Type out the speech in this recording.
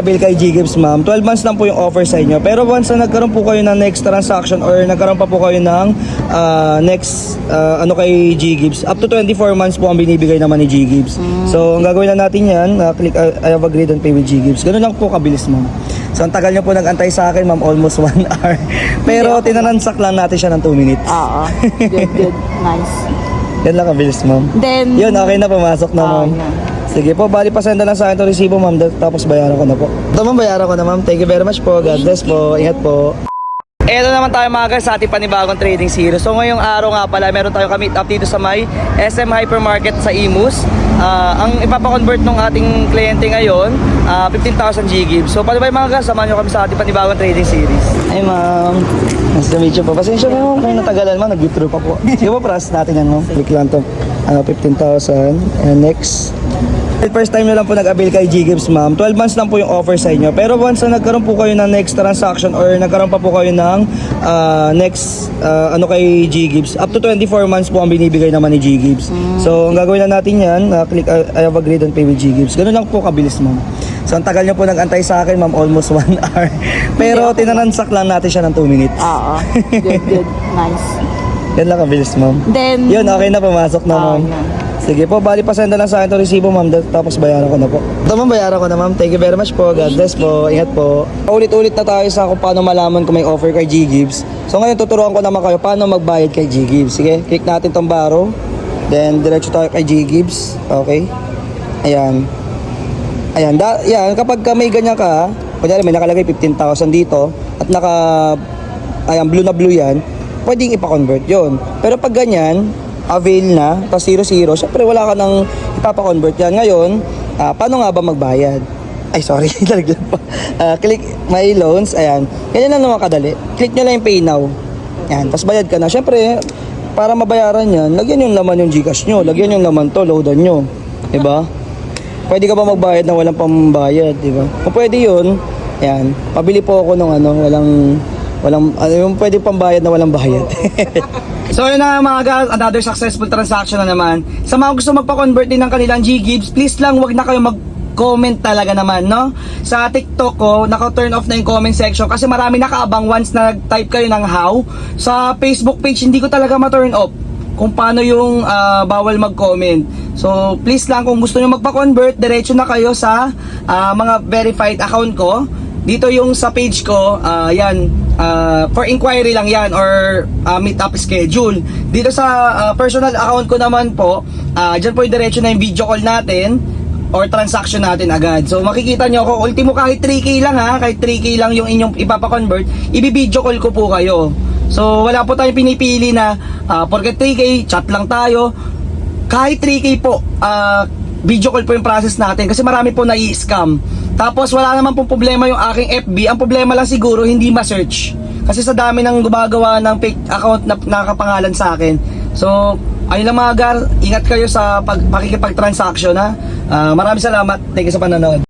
Bill kay G-Gibbs ma'am, 12 months lang po yung offer sa inyo. Pero once na nagkaroon po kayo ng next transaction or nagkaroon pa po kayo ng next kay G-Gibbs, up to 24 months po ang binibigay naman ni G-Gibbs. So ang gagawin na natin yan, click I have agreed and pay with G-Gibbs. Ganun lang po kabilis ma'am. So ang tagal nyo po nag-antay sa akin ma'am, almost 1 hour. Pero tinanansak lang natin siya ng 2 minutes. Oo. Good. Nice. Yan lang kabilis ma'am. Then, Yun, okay na, pumasok na ma'am. Sige po, bali pasenda lang sa akin itong resibo ma'am, tapos bayaran ko na po. Ito ma'am, bayaran ko na ma'am. Thank you very much po. God bless po. Ingat po. Eto naman tayo mga guys sa ating panibagong trading series. So ngayong araw nga pala, meron tayong ka-meet up dito sa may SM Hypermarket sa Imus. Ang ipapakonvert ng ating kliyente ngayon, 15,000 G-Gibbs. So paano ba yung mga guys, samahan nyo kami sa ating panibagong trading series. Ay ma'am, nice to meet you po. Pasensya na ma'am kung natagalan ma'am, nag-withdraw pa po. Sige po, process natin yan ma'am. Click lang to 15,000 and next. First time nyo lang po nag-avail kay G-Gibbs ma'am, 12 months lang po yung offer sa inyo. Pero once na nagkaroon po kayo ng next transaction or nagkaroon pa po kayo ng next kay G-Gibbs, up to 24 months po ang binibigay naman ni G-Gibbs. So ang gagawin na natin yan, click I have agreed and pay with G-Gibbs. Ganun lang po kabilis ma'am. So ang tagal nyo po nag-antay sa akin ma'am, almost 1 hour. Pero tinanansak lang natin siya ng 2 minutes. Oo. Good. Nice. Yan lang kabilis ma'am. Then, Yun, okay na, pumasok na ma'am. Sige po, bali pasenda lang sa akin itong resibo ma'am, tapos bayaran ko na po. Ito ma'am, bayaran ko na ma'am. Thank you very much po. God bless po. Ingat po. Ulit-ulit na tayo sa kung paano malaman kung may offer kay G-Gibbs. So ngayon tuturuan ko naman kayo paano magbayad kay G-Gibbs. Sige, click natin tong borrow. Then diretso tayo kay G-Gibbs. Okay. Ayan. Yan, kapag may ganyan ka, kunyari may nakalagay 15,000 dito at blue na blue yan, pwedeng ipa-convert yon. Pero pag ganyan, avail na, tapos 0-0, syempre wala ka nang ipapa-convert yan. Ngayon, paano nga ba magbayad? Ay, sorry, nalagyan pa. Click my loans, ayan. Ganyan lang naman kadali. Click nyo lang yung pay now. Ayan, tapos bayad ka na. Syempre, para mabayaran yan, lagyan yung laman yung Gcash nyo, lagyan yung laman to, loadan nyo. Diba? Pwede ka ba magbayad na walang pambayad, diba? Kung pwede yun, ayan, pabili po ako ng yung pwede pambayad na walang bayad. So yun na mga guys, another successful transaction na naman. Sa mga gusto magpa-convert din ng kanilang G-Gibbs, please lang wag na kayo mag-comment talaga naman, no? Sa TikTok ko, naka-turn off na yung comment section kasi marami nakaabang once na nag-type kayo ng how. Sa Facebook page, hindi ko talaga ma-turn off kung paano yung bawal mag-comment. So please lang kung gusto nyo magpa-convert, diretso na kayo sa mga verified account ko. Dito yung sa page ko, for inquiry lang yan or meet up schedule. Dito sa personal account ko naman po, dyan po yung diretso na yung video call natin or transaction natin agad. So makikita nyo ako, ultimo kahit 3K lang kahit 3K lang yung inyong ipapa-convert, i-video call ko po kayo. So wala po tayong pinipili na porket 3K, chat lang tayo. Kahit 3K po, video call po yung process natin kasi marami po nai-scam. Tapos wala naman pong problema yung aking FB. Ang problema lang siguro hindi ma-search kasi sa dami ng gumagawa ng fake account na nakapangalan sa akin. So ayun lang mga gar, ingat kayo sa pakikipag-transaction Maraming salamat. Thank you sa panonood.